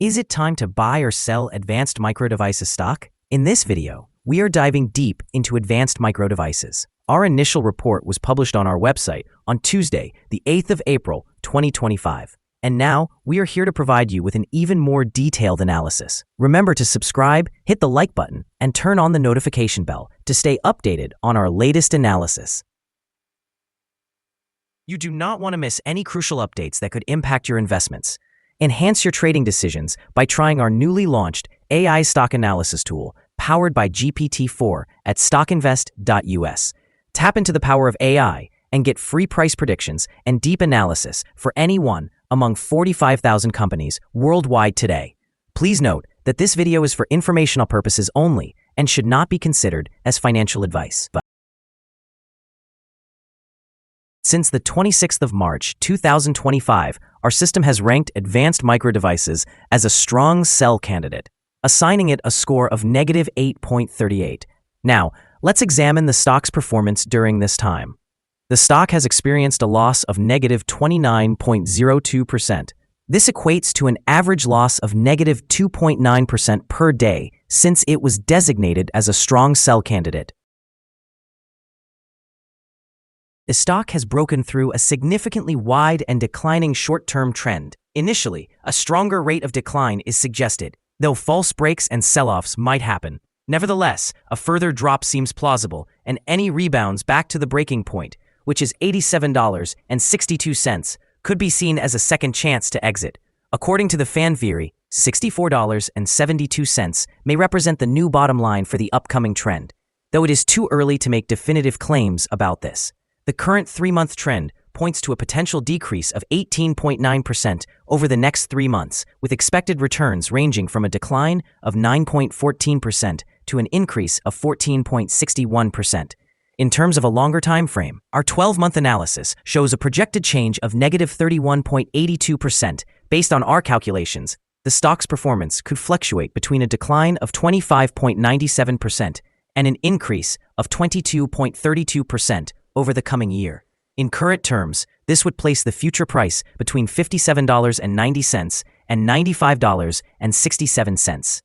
Is it time to buy or sell Advanced Micro Devices stock? In this video, we are diving deep into Advanced Micro Devices. Our initial report was published on our website on Tuesday, the 8th of April, 2025. And now, we are here to provide you with an even more detailed analysis. Remember to subscribe, hit the like button, and turn on the notification bell to stay updated on our latest analysis. You do not want to miss any crucial updates that could impact your investments. Enhance your trading decisions by trying our newly launched AI stock analysis tool powered by GPT-4 at StockInvest.us. Tap into the power of AI and get free price predictions and deep analysis for any one among 45,000 companies worldwide today. Please note that this video is for informational purposes only and should not be considered as financial advice. Since the 26th of March, 2025, our system has ranked Advanced Micro Devices as a strong sell candidate, assigning it a score of negative 8.38. Now, let's examine the stock's performance during this time. The stock has experienced a loss of negative 29.02%. This equates to an average loss of negative 2.9% per day since it was designated as a strong sell candidate. The stock has broken through a significantly wide and declining short-term trend. Initially, a stronger rate of decline is suggested, though false breaks and sell-offs might happen. Nevertheless, a further drop seems plausible, and any rebounds back to the breaking point, which is $87.62, could be seen as a second chance to exit. According to the fan theory, $64.72 may represent the new bottom line for the upcoming trend, though it is too early to make definitive claims about this. The current 3-month trend points to a potential decrease of 18.9% over the next 3 months, with expected returns ranging from a decline of 9.14% to an increase of 14.61%. In terms of a longer time frame, our 12-month analysis shows a projected change of negative 31.82%. Based on our calculations, the stock's performance could fluctuate between a decline of 25.97% and an increase of 22.32% over the coming year. In current terms, this would place the future price between $57.90 and $95.67.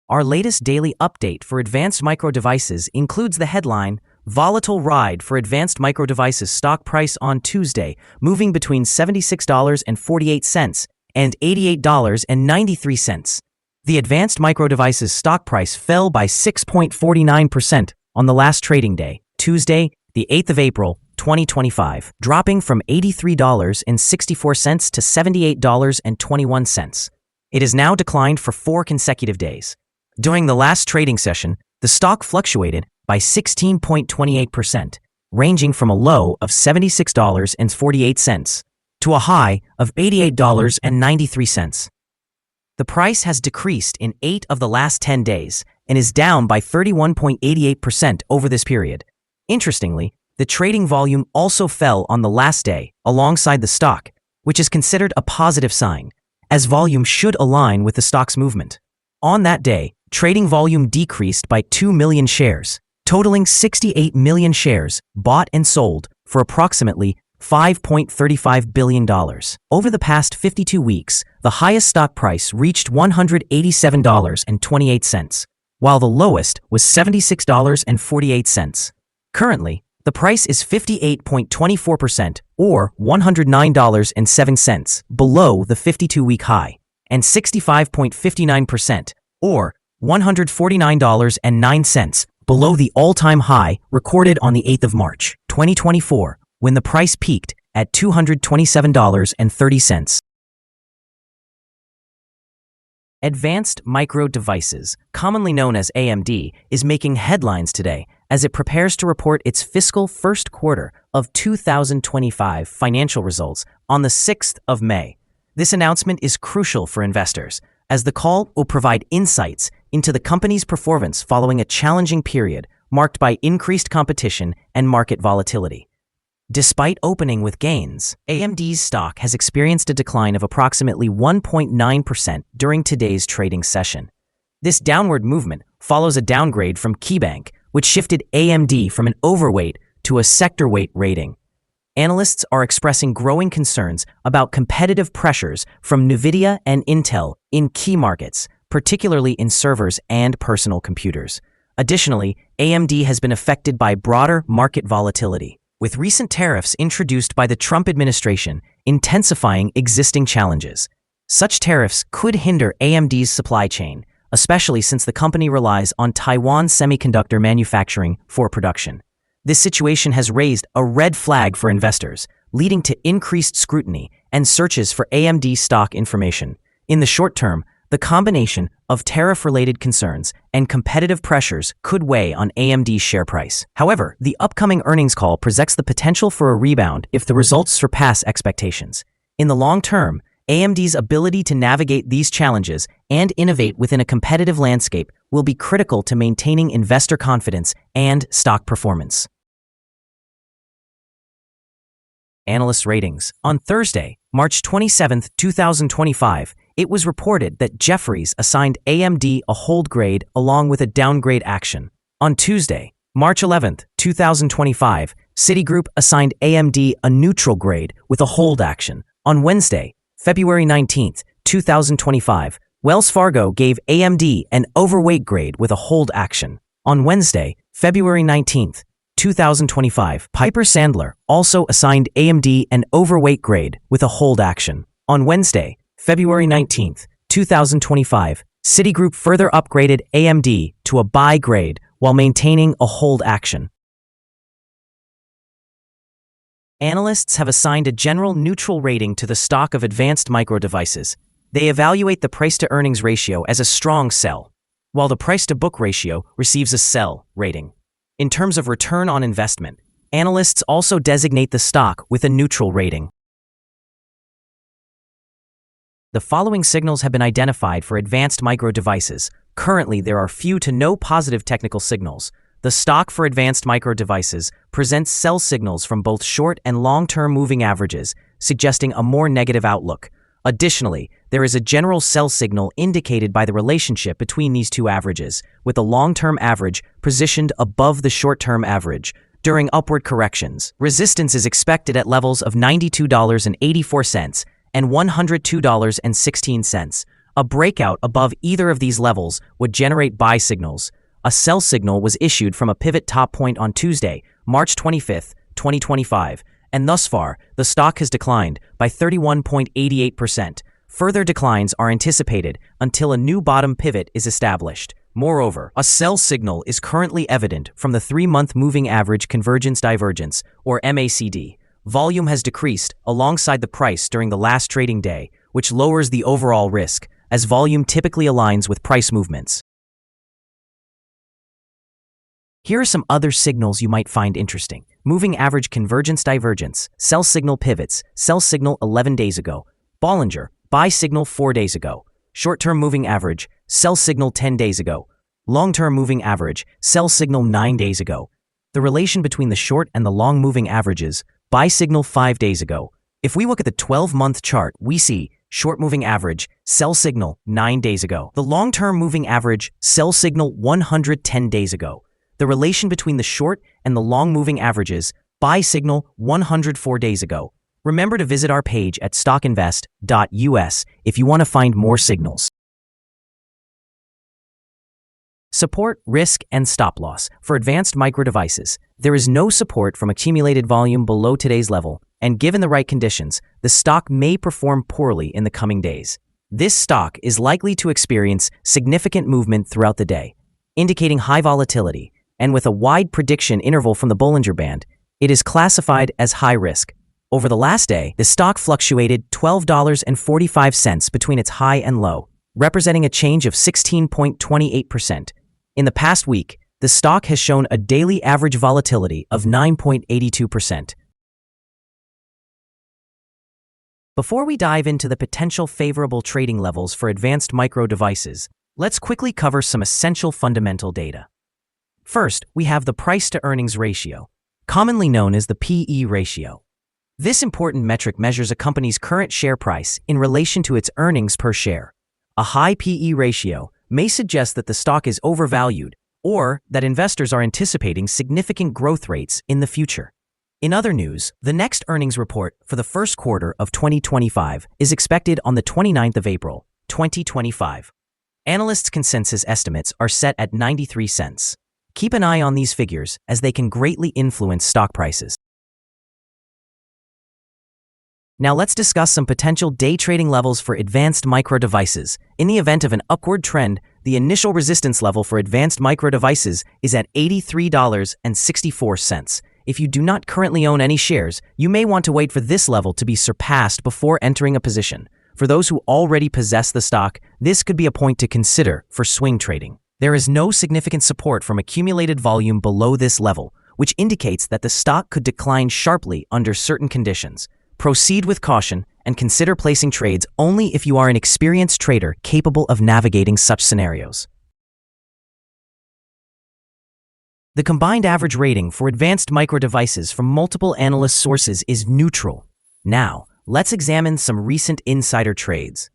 Our latest daily update for Advanced Micro Devices includes the headline, Volatile Ride for Advanced Micro Devices stock price on Tuesday, moving between $76.48 and $88.93. The Advanced Micro Devices stock price fell by 6.49% on the last trading day, Tuesday, the 8th of April, 2025, dropping from $83.64 to $78.21. It has now declined for 4 consecutive days. During the last trading session, the stock fluctuated by 16.28%, ranging from a low of $76.48 to a high of $88.93. The price has decreased in 8 of the last 10 days and is down by 31.88% over this period. Interestingly, the trading volume also fell on the last day alongside the stock, which is considered a positive sign, as volume should align with the stock's movement. On that day, trading volume decreased by 2 million shares, totaling 68 million shares bought and sold for approximately $5.35 billion. Over the past 52 weeks, the highest stock price reached $187.28, while the lowest was $76.48. Currently, the price is 58.24% or $109.07 below the 52-week high, and 65.59% or $149.09 below the all-time high recorded on the 8th of March, 2024, when the price peaked at $227.30. Advanced Micro Devices, commonly known as AMD, is making headlines today as it prepares to report its fiscal first quarter of 2025 financial results on the 6th of May. This announcement is crucial for investors, as the call will provide insights into the company's performance following a challenging period marked by increased competition and market volatility. Despite opening with gains, AMD's stock has experienced a decline of approximately 1.9% during today's trading session. This downward movement follows a downgrade from KeyBank, which shifted AMD from an overweight to a sector weight rating. Analysts are expressing growing concerns about competitive pressures from NVIDIA and Intel in key markets, particularly in servers and personal computers. Additionally, AMD has been affected by broader market volatility, with recent tariffs introduced by the Trump administration intensifying existing challenges. Such tariffs could hinder AMD's supply chain, especially since the company relies on Taiwan semiconductor manufacturing for production. This situation has raised a red flag for investors, leading to increased scrutiny and searches for AMD stock information. In the short term, the combination of tariff-related concerns and competitive pressures could weigh on AMD's share price. However, the upcoming earnings call presents the potential for a rebound if the results surpass expectations. In the long term, AMD's ability to navigate these challenges and innovate within a competitive landscape will be critical to maintaining investor confidence and stock performance. Analyst ratings. On Thursday, March 27, 2025, it was reported that Jefferies assigned AMD a hold grade along with a downgrade action. On Tuesday, March 11, 2025, Citigroup assigned AMD a neutral grade with a hold action. On Wednesday, February 19, 2025, Wells Fargo gave AMD an overweight grade with a hold action. On Wednesday, February 19, 2025, Piper Sandler also assigned AMD an overweight grade with a hold action. On Wednesday, February 19, 2025, Citigroup further upgraded AMD to a buy grade while maintaining a hold action. Analysts have assigned a general neutral rating to the stock of Advanced Micro Devices. They evaluate the price-to-earnings ratio as a strong sell, while the price-to-book ratio receives a sell rating. In terms of return on investment, analysts also designate the stock with a neutral rating. The following signals have been identified for Advanced Micro Devices. Currently, there are few to no positive technical signals. The stock for Advanced Micro Devices presents sell signals from both short and long-term moving averages, suggesting a more negative outlook. Additionally, there is a general sell signal indicated by the relationship between these two averages, with the long-term average positioned above the short-term average. During upward corrections, resistance is expected at levels of $92.84 and $102.16. A breakout above either of these levels would generate buy signals. A sell signal was issued from a pivot top point on Tuesday, March 25, 2025, and thus far, the stock has declined by 31.88%. Further declines are anticipated until a new bottom pivot is established. Moreover, a sell signal is currently evident from the 3-month moving average convergence divergence, or MACD. Volume has decreased alongside the price during the last trading day, which lowers the overall risk, as volume typically aligns with price movements. Here are some other signals you might find interesting. Moving average convergence divergence, sell signal pivots, sell signal 11 days ago. Bollinger, buy signal 4 days ago. Short-term moving average, sell signal 10 days ago. Long-term moving average, sell signal 9 days ago. The relation between the short and the long moving averages, buy signal 5 days ago. If we look at the 12-month chart, we see short moving average, sell signal 9 days ago. The long-term moving average, sell signal 110 days ago. The relation between the short and the long moving averages, buy signal 104 days ago. Remember to visit our page at StockInvest.us if you want to find more signals. Support, risk, and stop loss. For Advanced Micro Devices, there is no support from accumulated volume below today's level, and given the right conditions, the stock may perform poorly in the coming days. This stock is likely to experience significant movement throughout the day, indicating high volatility, and with a wide prediction interval from the Bollinger Band, it is classified as high risk. Over the last day, the stock fluctuated $12.45 between its high and low, representing a change of 16.28%. In the past week, the stock has shown a daily average volatility of 9.82%. Before we dive into the potential favorable trading levels for Advanced Micro Devices, let's quickly cover some essential fundamental data. First, we have the price-to-earnings ratio, commonly known as the PE ratio. This important metric measures a company's current share price in relation to its earnings per share. A high PE ratio may suggest that the stock is overvalued or that investors are anticipating significant growth rates in the future. In other news, the next earnings report for the first quarter of 2025 is expected on the 29th of April, 2025. Analysts' consensus estimates are set at 93 cents. Keep an eye on these figures as they can greatly influence stock prices. Now let's discuss some potential day trading levels for advanced micro devices. In the event of an upward trend, the initial resistance level for advanced micro devices is at $83.64. If you do not currently own any shares, you may want to wait for this level to be surpassed before entering a position. For those who already possess the stock, this could be a point to consider for swing trading. There is no significant support from accumulated volume below this level, which indicates that the stock could decline sharply under certain conditions. Proceed with caution and consider placing trades only if you are an experienced trader capable of navigating such scenarios. The combined average rating for advanced micro devices from multiple analyst sources is neutral. Now, let's examine some recent insider trades.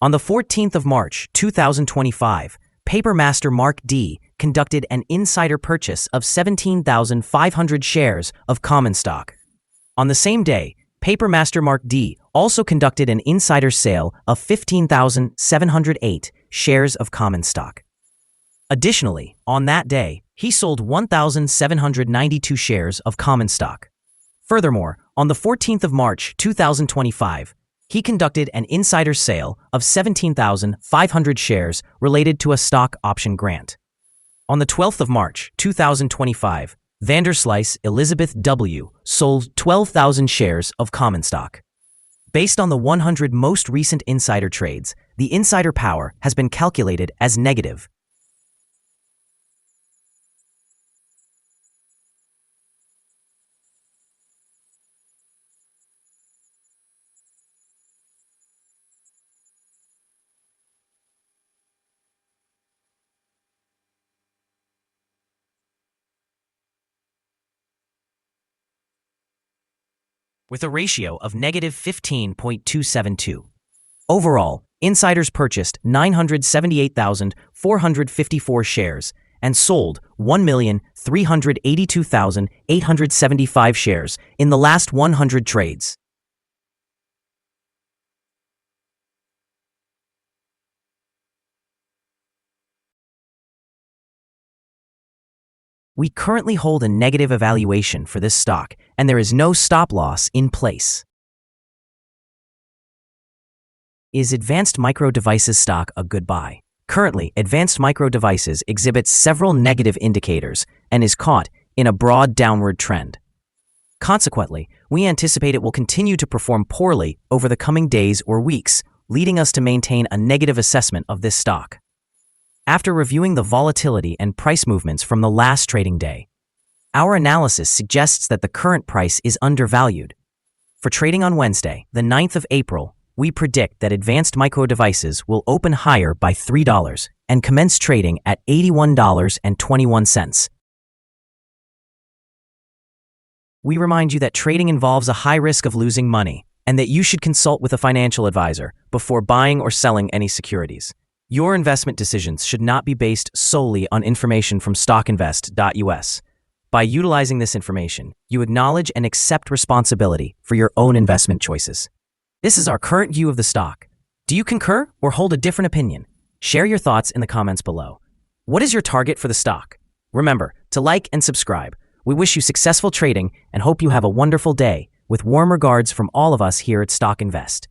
On the 14th of March, 2025, Papermaster Mark D conducted an insider purchase of 17,500 shares of common stock. On the same day, Papermaster Mark D also conducted an insider sale of 15,708 shares of common stock. Additionally, on that day, he sold 1,792 shares of common stock. Furthermore, on the 14th of March, 2025, he conducted an insider sale of 17,500 shares related to a stock option grant. On the 12th of March, 2025, Vanderslice Elizabeth W. sold 12,000 shares of common stock. Based on the 100 most recent insider trades, the insider power has been calculated as negative. With a ratio of negative 15.272. Overall, insiders purchased 978,454 shares and sold 1,382,875 shares in the last 100 trades. We currently hold a negative evaluation for this stock, and there is no stop loss in place. Is Advanced Micro Devices stock a good buy? Currently, Advanced Micro Devices exhibits several negative indicators and is caught in a broad downward trend. Consequently, we anticipate it will continue to perform poorly over the coming days or weeks, leading us to maintain a negative assessment of this stock. After reviewing the volatility and price movements from the last trading day, our analysis suggests that the current price is undervalued. For trading on Wednesday, the 9th of April, we predict that Advanced Micro Devices will open higher by $3 and commence trading at $81.21. We remind you that trading involves a high risk of losing money and that you should consult with a financial advisor before buying or selling any securities. Your investment decisions should not be based solely on information from StockInvest.us. By utilizing this information, you acknowledge and accept responsibility for your own investment choices. This is our current view of the stock. Do you concur or hold a different opinion? Share your thoughts in the comments below. What is your target for the stock? Remember to like and subscribe. We wish you successful trading and hope you have a wonderful day. With warm regards from all of us here at Stock Invest.